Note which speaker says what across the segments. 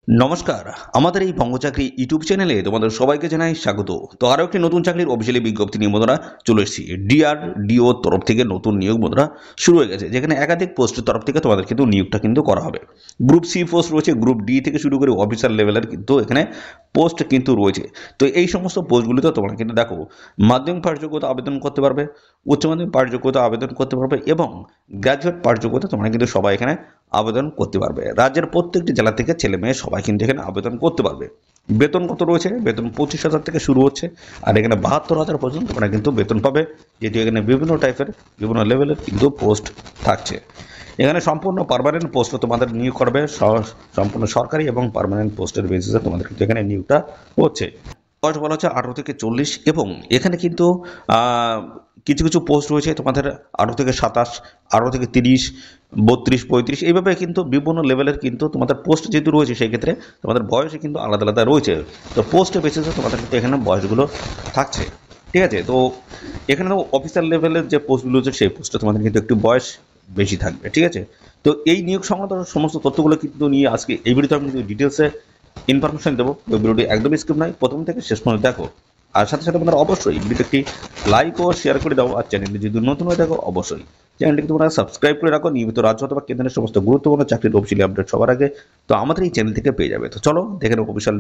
Speaker 1: নমস্কার, আমাদের এই বঙ্গচাকরি ইউটিউব চ্যানেলে তোমাদের সবাইকে জানাই স্বাগত। তো আরও একটি নতুন চাকরির অফিসিয়ালি বিজ্ঞপ্তি নিয়ে বন্ধুরা চলে এসেছি। ডিআরডিও তরফ থেকে নতুন নিয়োগ বন্ধুরা শুরু হয়ে গেছে, যেখানে একাধিক পোস্টের তরফ থেকে তোমাদের কিন্তু নিয়োগটা কিন্তু করা হবে। গ্রুপ সি পোস্ট রয়েছে, গ্রুপ ডি থেকে শুরু করে অফিসার লেভেলের কিন্তু এখানে পোস্ট কিন্তু রয়েছে। তো এই সমস্ত পোস্টগুলিতে তোমরা কিন্তু দেখো মাধ্যমিক পাশ যোগ্যতা আবেদন করতে পারবে, উচ্চ মাধ্যমিক পাশ যোগ্যতা আবেদন করতে পারবে এবং গ্র্যাজুয়েট পাশ যোগ্যতা তোমরা কিন্তু সবাই এখানে আবেদন করতে পারবে। রাজ্যের প্রত্যেকটি জেলা থেকে ছেলে মেয়ে সবাই কিন্তু এখানে আবেদন করতে পারবে। বেতন কত রয়েছে? বেতন 25,000 থেকে শুরু হচ্ছে, আর এখানে 72,000 পর্যন্ত তোমরা কিন্তু বেতন পাবে, যেটি এখানে বিভিন্ন টাইপের বিভিন্ন লেভেলের কিন্তু পোস্ট থাকছে। এখানে সম্পূর্ণ পার্মানেন্ট পোস্ট তোমাদের নিয়োগ করবে, সম্পূর্ণ সরকারি এবং পার্মানেন্ট পোস্টের বেসিসে তোমাদের কিন্তু এখানে নিয়োগটা হচ্ছে। বয়স বলা হচ্ছে 18 থেকে 40 এবং এখানে কিন্তু কিছু কিছু পোস্ট রয়েছে তোমাদের 18 থেকে 27, 18 থেকে 30, 32, 35 এইভাবে কিন্তু বিভিন্ন লেভেলের কিন্তু তোমাদের পোস্ট যেহেতু রয়েছে, সেই ক্ষেত্রে তোমাদের বয়সে কিন্তু আলাদা আলাদা রয়েছে। তো পোস্টের বেসিসে তোমাদের কিন্তু এখানে বয়সগুলো থাকছে, ঠিক আছে। তো এখানে তো অফিসার লেভেলের যে পোস্টগুলো রয়েছে সেই পোস্টে তোমাদের কিন্তু একটু বয়স বেশি থাকবে, ঠিক আছে। তো এই নিয়োগ সংক্রান্ত সমস্ত তথ্যগুলো কিন্তু নিয়ে আজকে এই ভিডিওতে আমি কিন্তু ডিটেলসে ইনফরমেশন দেবো। ওই ভিডিওটি একদমই স্কিপ নয়, প্রথম থেকে শেষ পর্যন্ত দেখো। আর সাথে সাথে তোমরা অবশ্যই ভিডিওতে একটি লাইক ও শেয়ার করে দাও। আর চ্যানেলটি যদি নতুন হয়ে থাকো অবশ্যই চ্যানেলটিকে তোমরা সাবস্ক্রাইব করে রাখো, নিয়মিত রাজ্য অথবা কেন্দ্রের সমস্ত গুরুত্বপূর্ণ চাকরির অফিসিয়ালি আপডেট সবার আগে তো আমাদের এই চ্যানেল থেকে পেয়ে যাবে। তো চলো দেখে নেবো অফিসিয়াল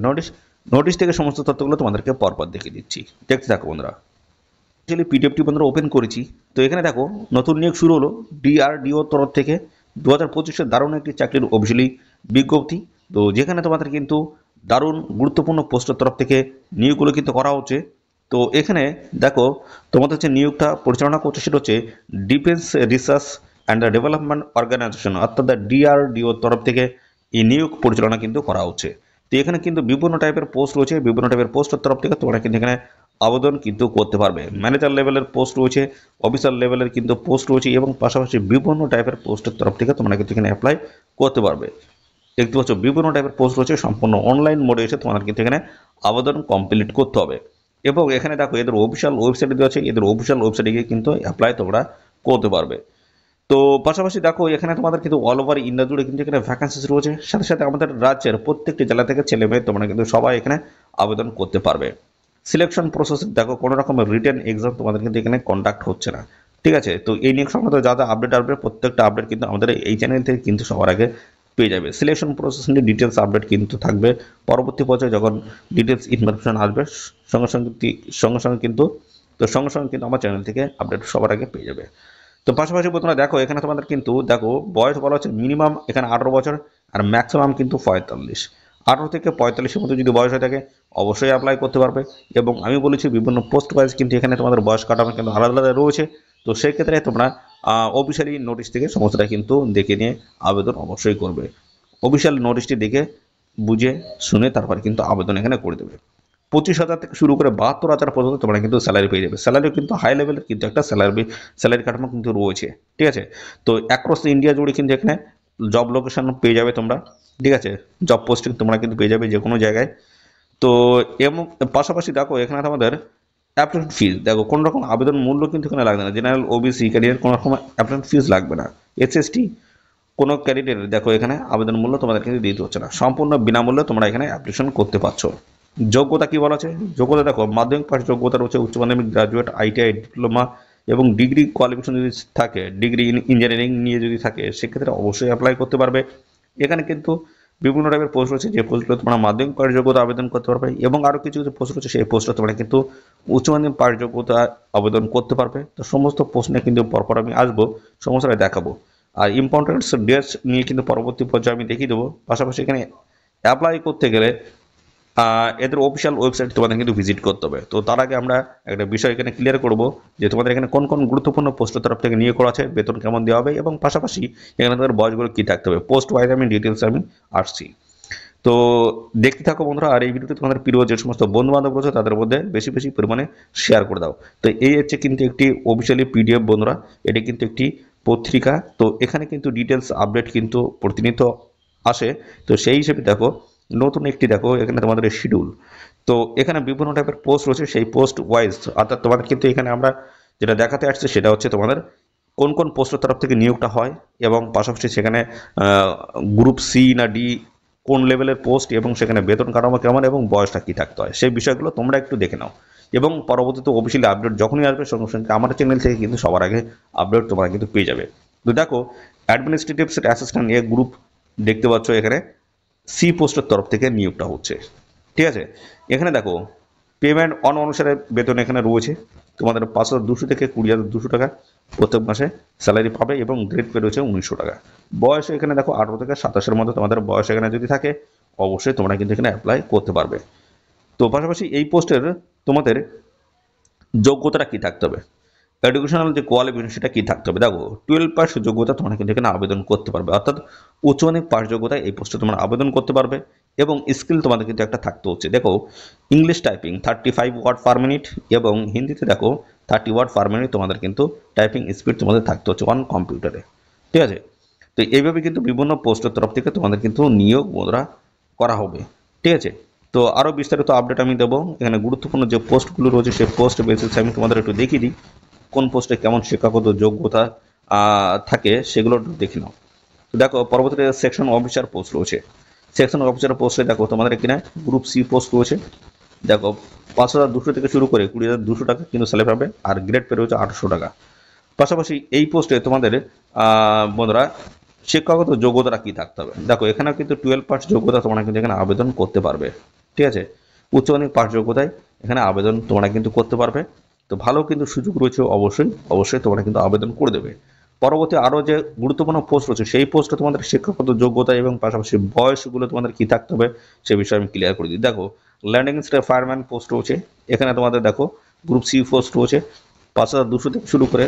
Speaker 1: নোটিশ থেকে সমস্ত তথ্যগুলো তোমাদেরকে পরপর দেখিয়ে দিচ্ছি, দেখতে থাকো বন্ধুরা। অ্যাকচুয়ালি পিডিএফটি বন্ধুরা ওপেন করেছি। তো এখানে দেখো নতুন নিয়োগ শুরু হলো ডিআরডিও তরফ থেকে 2025-এর দারুণ একটি চাকরির অফিসিয়ালি বিজ্ঞপ্তি। তো যেখানে তোমাদের কিন্তু দারুণ গুরুত্বপূর্ণ পোস্টের তরফ থেকে নিয়োগগুলো কিন্তু করা হচ্ছে। তো এখানে দেখো তোমাদের যে নিয়োগটা পরিচালনা করছে সেটা হচ্ছে Defence Research and Development Organisation, অর্থাৎ ডিআরডিও তরফ থেকে এই নিয়োগ পরিচালনা কিন্তু করা হচ্ছে। তো এখানে কিন্তু বিভিন্ন টাইপের পোস্ট রয়েছে, বিভিন্ন টাইপের পোস্টের তরফ থেকে তোমরা কিন্তু এখানে আবেদন কিন্তু করতে পারবে। ম্যানেজার লেভেলের পোস্ট রয়েছে, অফিসার লেভেলের কিন্তু পোস্ট রয়েছে এবং পাশাপাশি বিভিন্ন টাইপের পোস্টের তরফ থেকে তোমরা কিন্তু এখানে অ্যাপ্লাই করতে পারবে। দেখতে পাচ্ছ বিভিন্ন টাইপের পোস্ট রয়েছে, সম্পূর্ণ অনলাইন মোডে এসে তোমাদের কিন্তু এখানে আবেদন কমপ্লিট করতে হবে। এবং এখানে দেখো এদের অফিসিয়াল ওয়েবসাইটে দেওয়া আছে, এদের অফিসিয়াল ওয়েবসাইটে গিয়ে কিন্তু অ্যাপ্লাই তোমরা করতে পারবে। তো পাশাপাশি দেখো এখানে তোমাদের কিন্তু অল ওভার ইন্ডিয়া জুড়ে কিন্তু এখানে ভ্যাকান্সিস রয়েছে। সাথে সাথে আমাদের রাজ্যের প্রত্যেকটি জেলা থেকে ছেলে মেয়ে তোমরা কিন্তু সবাই এখানে আবেদন করতে পারবে। সিলেকশন প্রসেস দেখো কোনো রকমের রিটেন এক্সাম তোমাদের কিন্তু এখানে কন্ডাক্ট হচ্ছে না, ঠিক আছে। তো এই নিয়োগ সংক্রান্ত যা যা আপডেট আসবে প্রত্যেকটা আপডেট কিন্তু আমাদের এই চ্যানেল থেকে কিন্তু সবার আগে পেয়ে যাবে। সিলেকশন প্রসেস নিয়ে ডিটেলস আপডেট কিন্তু থাকবে পরবর্তী পর্যায়ে যখন ডিটেলস ইনফরমেশন আসবে সঙ্গে সঙ্গে সঙ্গে সঙ্গে কিন্তু সঙ্গে সঙ্গে কিন্তু আমার চ্যানেল থেকে আপডেট সবার আগে পেয়ে যাবে। তো পাশাপাশি তোমরা দেখো এখানে তোমাদের কিন্তু দেখো বয়স বলা হচ্ছে মিনিমাম এখানে 18 বছর আর ম্যাক্সিমাম কিন্তু 45। 18 থেকে 45-এর মধ্যে যদি বয়স হয়ে থাকে অবশ্যই অ্যাপ্লাই করতে পারবে। এবং আমি বলেছি বিভিন্ন পোস্ট ওয়াইজ কিন্তু এখানে তোমাদের বয়স কাঠামো কিন্তু আলাদা আলাদা রয়েছে। তো সেক্ষেত্রে তোমরা অফিসিয়ালি নোটিশ থেকে সমস্তটা কিন্তু দেখে নিয়ে আবেদন অবশ্যই করবে। অফিসিয়াল নোটিশটি দেখে বুঝে শুনে তারপরে কিন্তু আবেদন এখানে করে দেবে। 25,000 থেকে শুরু করে 72,000 পর্যন্ত তোমরা কিন্তু স্যালারি পেয়ে যাবে। স্যালারিও কিন্তু হাই লেভেলের কিন্তু একটা স্যালারি কাঠামো কিন্তু রয়েছে, ঠিক আছে। তো অ্যাক্রস ইন্ডিয়া জুড়ে কিন্তু এখানে জব লোকেশন পেয়ে যাবে তোমরা, ঠিক আছে। জব পোস্টিং তোমরা কিন্তু পেয়ে যাবে যে কোনো জায়গায়। তো এবং পাশাপাশি দেখো এখানে তোমাদের অ্যাপ্লিকেশন ফিস দেখো কোনো রকম আবেদন মূল্য কিন্তু এখানে লাগবে না। জেনারেল ওবিসি ক্যারিয়ার কোনো রকম অ্যাপ্লিকেশন ফিস লাগবে না। এসএসটি কোনো ক্যান্ডিডেট দেখো এখানে আবেদন মূল্য তোমাদের কিন্তু দিতে হচ্ছে না, সম্পূর্ণ বিনামূল্যে তোমরা এখানে অ্যাপ্লিকেশন করতে পারছো। যোগ্যতা কি বলা আছে? যোগ্যতা দেখো মাধ্যমিক পাশ যোগ্যতা রয়েছে, উচ্চ মাধ্যমিক, গ্রাজুয়েট, আইটিআই, ডিপ্লোমা এবং ডিগ্রি কোয়ালিফিকেশন যদি থাকে, ডিগ্রি ইঞ্জিনিয়ারিং নিয়ে যদি থাকে সেক্ষেত্রে অবশ্যই অ্যাপ্লাই করতে পারবে। এখানে কিন্তু বিভিন্ন টাইপের পোস্ট রয়েছে, যে পোস্টগুলো তোমরা মাধ্যমিক পাশ যোগ্যতা আবেদন করতে পারবে এবং আরও কিছু কিছু পোস্ট রয়েছে সেই পোস্টে তোমরা কিন্তু উচ্চ মাধ্যমিক পাশ যোগ্যতা আবেদন করতে পারবে। তো সমস্ত পোস্ট নিয়ে কিন্তু পরপর আমি আসবো, সমস্তটা দেখাবো। আর ইম্পর্টেন্টস ডেটস নিয়ে কিন্তু পরবর্তী পর্যায়ে আমি দেখিয়ে দেবো। পাশাপাশি এখানে অ্যাপ্লাই করতে গেলে এদের অফিসিয়াল ওয়েবসাইট তোমাদের কিন্তু ভিজিট করতে হবে। তো তার আগে আমরা একটা বিষয় এখানে ক্লিয়ার করব যে তোমাদের এখানে কোন কোন গুরুত্বপূর্ণ পোস্টের তরফ থেকে নিয়োগ করা আছে, বেতন কেমন দেওয়া হবে এবং পাশাপাশি এখানে তাদের বয়সগুলো কী থাকতে হবে, পোস্ট ওয়াইজ আমি ডিটেলস আমি আসছি। তো দেখতে থাকো বন্ধুরা। আর এই ভিডিওতে তোমাদের প্রিয় যে সমস্ত বন্ধু বান্ধব রয়েছে তাদের মধ্যে বেশি বেশি পরিমাণে শেয়ার করে দাও। তো এই হচ্ছে কিন্তু একটি অফিসিয়ালি পিডিএফ বন্ধুরা, এটি কিন্তু একটি পত্রিকা। তো এখানে কিন্তু ডিটেলস আপডেট কিন্তু প্রতিনিয়ত আসে। তো সেই হিসেবে দেখো নতুন একটি দেখো এখানে তোমাদের শিডিউল। তো এখানে বিভিন্ন টাইপের পোস্ট রয়েছে, সেই পোস্ট ওয়াইজ অর্থাৎ তোমাদের কিন্তু এখানে আমরা যেটা দেখাতে আসছে সেটা হচ্ছে তোমাদের কোন কোন পোস্টের তরফ থেকে নিয়োগটা হয় এবং পাশাপাশি সেখানে গ্রুপ সি না ডি কোন লেভেলের পোস্ট এবং সেখানে বেতন কাঠামো কেমন এবং বয়সটা কী থাকতে হয়, সেই বিষয়গুলো তোমরা একটু দেখে নাও। এবং পরবর্তীতে অফিসিয়ালি আপডেট যখনই আসবে সঙ্গে সঙ্গে আমার চ্যানেল থেকে কিন্তু সবার আগে আপডেট তোমরা কিন্তু পেয়ে যাবে। তো দেখো অ্যাডমিনিস্ট্রেটিভ অ্যাসিস্ট্যান্ট এ গ্রুপ দেখতে পাচ্ছ এখানে সি পোস্টের তরফ থেকে নিয়োগটা হচ্ছে। ঠিক আছে, এখানে দেখো পেমেন্ট অনুসারে বেতন এখানে রয়েছে তোমাদের 5,200 থেকে 20,200 টাকা প্রত্যেক মাসে স্যালারি পাবে এবং গ্রেড পে রয়েছে 1900 টাকা। বয়স এখানে দেখো 18 থেকে 27-এর মধ্যে তোমাদের বয়স এখানে যদি থাকে অবশ্যই তোমরা কিন্তু এখানে অ্যাপ্লাই করতে পারবে। তো পাশাপাশি এই পোস্টের তোমাদের যোগ্যতাটা কী থাকতে হবে, এডুকেশনাল যে কোয়ালিফিকেশন সেটা কী থাকতে হবে, দেখো 12 পাস যোগ্যতা তোমরা কিন্তু এখানে আবেদন করতে পারবে, অর্থাৎ উচ্চ মাধ্যমিক পাস যোগ্যতায় এই পোস্টে তোমরা আবেদন করতে পারবে। এবং স্কিল তোমাদের কিন্তু একটা থাকতে হচ্ছে, দেখো English typing 35 word per minute এবং হিন্দিতে দেখো 30 ওয়ার্ড পার মিনিট তোমাদের কিন্তু টাইপিং স্পিড তোমাদের থাকতে হচ্ছে অন কম্পিউটারে। ঠিক আছে, তো এইভাবে কিন্তু বিভিন্ন পোস্টের তরফ থেকে তোমাদের কিন্তু নিয়োগ বন্ধুরা করা হবে। ঠিক আছে, তো আরও বিস্তারিত আপডেট আমি দেবো। এখানে গুরুত্বপূর্ণ যে পোস্টগুলো রয়েছে সেই পোস্ট বেসিসে আমি তোমাদের একটু দেখিয়ে দিই কোন পোস্টে কেমন শিক্ষাগত যোগ্যতা থাকে সেগুলো একটু দেখে নাও। তো দেখো পরবর্তীতে সেকশন অফিসার পোস্ট রয়েছে। সেকশন অফিসার পোস্টে দেখো তোমাদের এখানে গ্রুপ সি পোস্ট রয়েছে। দেখো 5,200 থেকে শুরু করে 20,200 টাকা কিন্তু স্যালারি পাবে আর গ্রেড পে রয়েছে 800 টাকা। পাশাপাশি এই পোস্টে তোমাদের বন্ধুরা শিক্ষাগত যোগ্যতাটা কী থাকতে হবে, দেখো এখানেও কিন্তু 12 পাস যোগ্যতা তোমরা কিন্তু এখানে আবেদন করতে পারবে। ঠিক আছে, উচ্চ মাধ্যমিক পাস যোগ্যতায় এখানে আবেদন তোমরা কিন্তু করতে পারবে। তো ভালো কিন্তু সুযোগ রয়েছে, অবশ্যই তোমরা কিন্তু আবেদন করে দেবে। পরবর্তী আরও যে গুরুত্বপূর্ণ পোস্ট রয়েছে সেই পোস্টে তোমাদের শিক্ষাগত যোগ্যতা এবং পাশাপাশি বয়সগুলো তোমাদের কী থাকতে হবে সে বিষয়ে আমি ক্লিয়ার করে দিই। দেখো ল্যান্ডিং স্টাফ ফায়ারম্যান পোস্ট রয়েছে, এখানে তোমাদের দেখো গ্রুপ সি পোস্ট রয়েছে 5,200 থেকে শুরু করে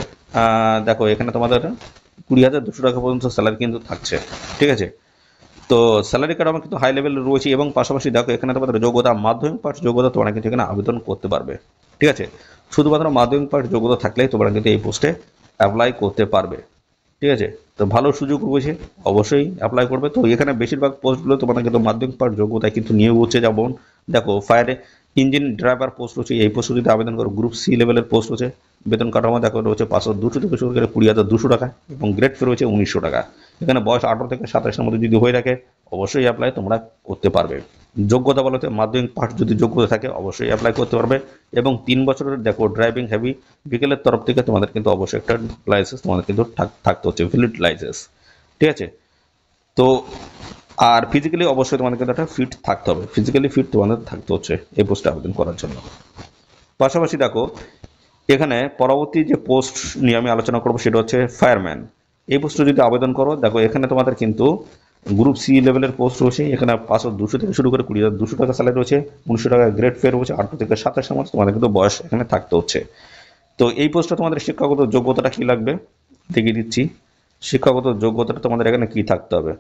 Speaker 1: দেখো এখানে তোমাদের 20,200 টাকা পর্যন্ত স্যালারি কিন্তু থাকছে। ঠিক আছে, তো স্যালারি কার্ড আমার কিন্তু হাই লেভেল রয়েছে এবং পাশাপাশি দেখো এখানে তোমাদের যোগ্যতা মাধ্যমিক পাস যোগ্যতা তোমরা কিন্তু এখানে আবেদন করতে পারবে। ঠিক আছে, শুধুমাত্র মাধ্যমিক পাস যোগ্যতা থাকলেই তোমরা কিন্তু এই পোস্টে অ্যাপ্লাই করতে পারবে। ঠিক আছে, তো ভালো সুযোগ রয়েছে, অবশ্যই অ্যাপ্লাই করবে। তো এখানে বেশিরভাগ পোস্টগুলো তোমাদের কিন্তু মাধ্যমিক পাস যোগ্যতায় কিন্তু নিয়োগ হচ্ছে। যেমন দেখো ফায়ার ইঞ্জিন ড্রাইভার পোস্ট রয়েছে, এই পোস্টে যদি আবেদন করো গ্রুপ সি লেভেলের পোস্ট রয়েছে, বেতন কাঠামো দেখো রয়েছে 5,200 থেকে শুরু করে 20,200 টাকা এবং গ্রেড পে রয়েছে 1900 টাকা। এখানে বয়স 18 থেকে 27-এর মধ্যে যদি হয়ে থাকে অবশ্যই অ্যাপ্লাই তোমরা করতে পারবে। যোগ্যতা বলতে মাধ্যমিক পাস যদি যোগ্যতা থাকে অবশ্যই অ্যাপ্লাই করতে পারবে এবং 3 বছরের দেখো ড্রাইভিং হেভি ভেহিকেলের তরফ থেকে তোমাদের কিন্তু অবশ্যই একটা লাইসেন্স তোমাদের কিন্তু থাকতে হচ্ছে, ভ্যালিড লাইসেন্স। ঠিক আছে, তো আর ফিজিক্যালি অবশ্যই তোমাদের কিন্তু একটা ফিট থাকতে হবে, ফিজিক্যালি ফিট তোমাদের থাকতে হচ্ছে এই পোস্টে আবেদন করার জন্য। পাশাপাশি দেখো এখানে পরবর্তী যে পোস্ট নিয়ে আমি আলোচনা করবো সেটা হচ্ছে ফায়ারম্যান। এই পোস্টে যদি আবেদন করো দেখো এখানে তোমাদের কিন্তু গ্রুপ সি লেভেলের পোস্ট রয়েছে, এখানে 5,200 থেকে শুরু করে 20,200 টাকা স্যালারি রয়েছে, 1900 টাকা গ্রেড পে রয়েছে, 18 থেকে 27-এর মধ্যে তোমাদের কিন্তু বয়স এখানে থাকতে হচ্ছে। তো এই পোস্টে তোমাদের শিক্ষাগত যোগ্যতাটা কী লাগবে দেখিয়ে দিচ্ছি। শিক্ষাগত যোগ্যতাটা তোমাদের এখানে কী থাকতে হবে,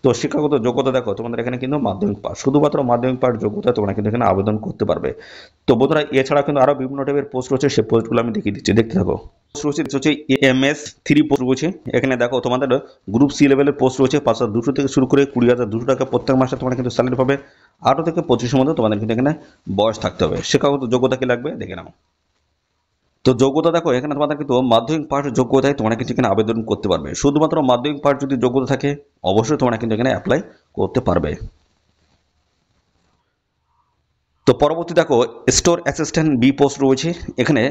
Speaker 1: তো শিক্ষাগত যোগ্যতা দেখো তোমাদের এখানে কিন্তু মাধ্যমিক পাস, শুধুমাত্র মাধ্যমিক পাস যোগ্যতা তোমরা কিন্তু এখানে আবেদন করতে পারবে। তো বন্ধুরা এছাড়া কিন্তু আরও বিভিন্ন টাইপের পোস্ট রয়েছে, সেই পোস্টগুলো আমি দেখিয়ে দিচ্ছি, দেখতে থাকো। পোস্ট হচ্ছে এএমএস 3 পোস্ট রয়েছে, এখানে দেখো তোমাদের গ্রুপ সি লেভেলের পোস্ট রয়েছে 5,200 থেকে শুরু করে 20,200 টাকা প্রত্যেক মাসে তোমরা কিন্তু স্যালারি পাবে। 18 থেকে 25-এর মধ্যে তোমাদের কিন্তু এখানে বয়স থাকতে হবে। শিক্ষাগত যোগ্যতা কি লাগবে দেখে নাও। তো যোগ্যতা দেখো এখানে তোমাদের কিন্তু মাধ্যমিক পাস যোগ্যতায় তোমরা কিন্তু এখানে আবেদন করতে পারবে, শুধুমাত্র মাধ্যমিক পাস যদি যোগ্যতা থাকে অবশ্যই তোমরা কিন্তু এখানে অ্যাপ্লাই করতে পারবে। তো পরবর্তী দেখো স্টোর অ্যাসিস্ট্যান্ট বি পোস্ট রয়েছে, এখানে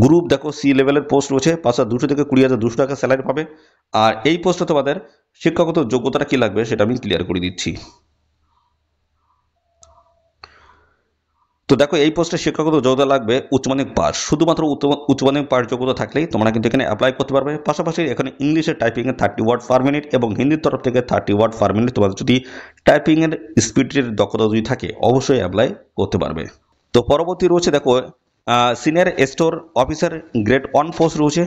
Speaker 1: গ্রুপ দেখো সি লেভেলের পোস্ট রয়েছে 5,200 থেকে 20,200 টাকা স্যালারি পাবে। আর এই পোস্টে তোমাদের শিক্ষাগত যোগ্যতাটা কি লাগবে সেটা আমি ক্লিয়ার করে দিচ্ছি। তো দেখো এই পোস্টে শিক্ষাগত যোগ্যতা লাগবে উচ্চ মাধ্যমিক পাস, শুধুমাত্র উচ্চ মাধ্যমিক পাস যোগ্যতা থাকলেই তোমরা কিন্তু এখানে অ্যাপ্লাই করতে পারবে। পাশাপাশি এখানে ইংলিশে টাইপিংয়ে 30 ওয়ার্ড পার মিনিট এবং হিন্দির তরফ থেকে 30 ওয়ার্ড পার মিনিট তোমাদের যদি টাইপিংয়ের স্পিডের দক্ষতা যদি থাকে অবশ্যই অ্যাপ্লাই করতে পারবে। তো পরবর্তী রয়েছে দেখো senior store officer grade 1 post রয়েছে,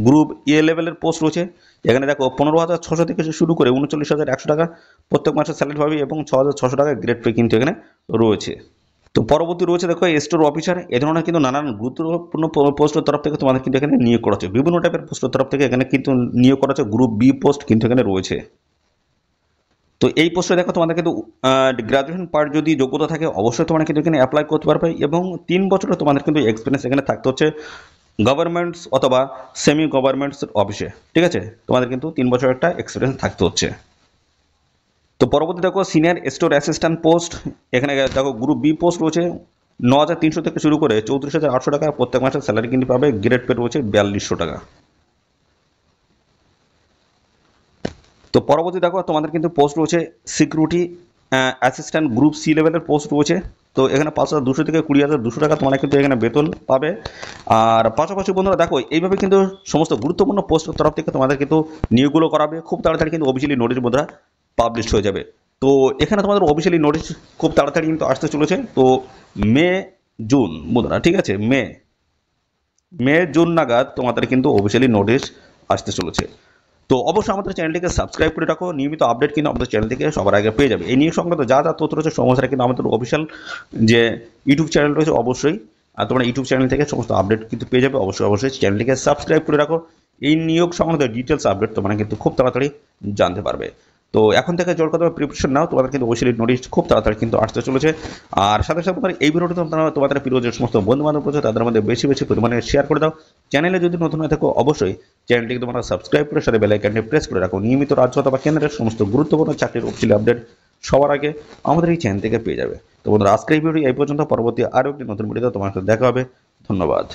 Speaker 1: গ্রুপ এ লেভেলের পোস্ট রয়েছে, এখানে দেখো 15,600 থেকে শুরু করে 39,100 টাকা প্রত্যেক মাসে স্যালারি পাবে এবং 6,600 টাকা গ্রেড পে কিন্তু এখানে রয়েছে। তো পরবর্তী রয়েছে দেখো স্টোর অফিসার, এ ধরনের কিন্তু নানান গুরুত্বপূর্ণ পোস্টের তরফ থেকে তোমাদের কিন্তু এখানে নিয়োগ করা হচ্ছে, বিভিন্ন টাইপের পোস্টের তরফ থেকে এখানে কিন্তু নিয়োগ করা হচ্ছে, গ্রুপ বি পোস্ট কিন্তু এখানে রয়েছে। তো এই পোস্টে দেখো তোমাদের কিন্তু গ্রাজুয়েশন পার্ট যদি যোগ্যতা থাকে অবশ্যই তোমরা কিন্তু এখানে অ্যাপ্লাই করতে পারবে এবং 3 বছরের তোমাদের কিন্তু এক্সপিরিয়েন্স এখানে থাকতে হচ্ছে গভর্নমেন্টস অথবা সেমি গভর্নমেন্টস অফিসে। ঠিক আছে, তোমাদের কিন্তু 3 বছর একটা এক্সপিরিয়েন্স থাকতে হচ্ছে। তো পরবর্তী দেখো সিনিয়র স্টোর অ্যাসিস্ট্যান্ট পোস্ট, এখানে দেখো গ্রুপ বি পোস্ট রয়েছে 9,300 থেকে শুরু করে 34,800 টাকা প্রত্যেক মাসে স্যালারি কিন্তু পাবে, গ্রেড পে রয়েছে 4200 টাকা। তো পরবর্তী দেখো তোমাদের কিন্তু পোস্ট রয়েছে সিকিউরিটি অ্যাসিস্ট্যান্ট গ্রুপ সি লেভেলের পোস্ট রয়েছে। তো এখানে 5,200 থেকে 20,200 টাকা তোমরা কিন্তু এখানে বেতন পাবে। আর পাশাপাশি বন্ধুরা দেখো এইভাবে কিন্তু সমস্ত গুরুত্বপূর্ণ পোস্টের তরফ থেকে তোমাদের কিন্তু নিয়োগগুলো করাবে, খুব তাড়াতাড়ি কিন্তু অফিসিয়ালি নোটিশ বন্ধুরা পাবলিশ হয়ে যাবে। তো এখানে তোমাদের অফিসিয়ালি নোটিশ খুব তাড়াতাড়ি কিন্তু আসতে চলেছে। তো মে জুন বন্ধুরা, ঠিক আছে, মে জুন নাগাদ তোমাদের কিন্তু অফিসিয়ালি নোটিশ আসতে চলেছে। তো অবশ্যই আমাদের চ্যানেলটিকে সাবস্ক্রাইব করে রাখো, নিয়মিত আপডেট কিন্তু আমাদের চ্যানেল থেকে সবার আগে পেয়ে যাবে। এই নিয়োগ সংক্রান্ত যা যা তথ্য রয়েছে সমস্যাটা কিন্তু আমাদের অফিসিয়াল যে ইউটিউব চ্যানেল রয়েছে অবশ্যই, আর তোমরা ইউটিউব চ্যানেল থেকে সমস্ত আপডেট কিন্তু পেয়ে যাবে। অবশ্যই চ্যানেলটিকে সাবস্ক্রাইব করে রাখো, এই নিয়োগ সংক্রান্ত ডিটেলস আপডেট তোমরা কিন্তু খুব তাড়াতাড়ি জানতে পারবে। তো এখন থেকে জোর কথা প্রিপারেশন নাও, তোমাদের কিন্তু অবশ্যই নোটিশ খুব তাড়াতাড়ি কিন্তু আসতে চলেছে। আর সাথে সাথে তোমার এই ভিডিওটি তোমরা তোমাদের প্রিয় যে সমস্ত বন্ধু বান্ধব রয়েছে তাদের মধ্যে বেশি বেশি পরিমাণে শেয়ার করে দাও। চ্যানেলে যদি নতুন হয়ে থাকো অবশ্যই চ্যানেলটিকে তোমরা সাবস্ক্রাইব করে সাথে বেল আইকনটি প্রেস করে রাখো, নিয়মিত রাজ্য অথবা কেন্দ্রের সমস্ত গুরুত্বপূর্ণ চাকরির অফিসিয়াল আপডেট সবার আগে আমাদের এই চ্যানেল থেকে পেয়ে যাবে। তো বন্ধুরা আজকের এই ভিডিও এই পর্যন্ত, পরবর্তী আরও একটি নতুন ভিডিওতে তোমার সাথে দেখা হবে। ধন্যবাদ।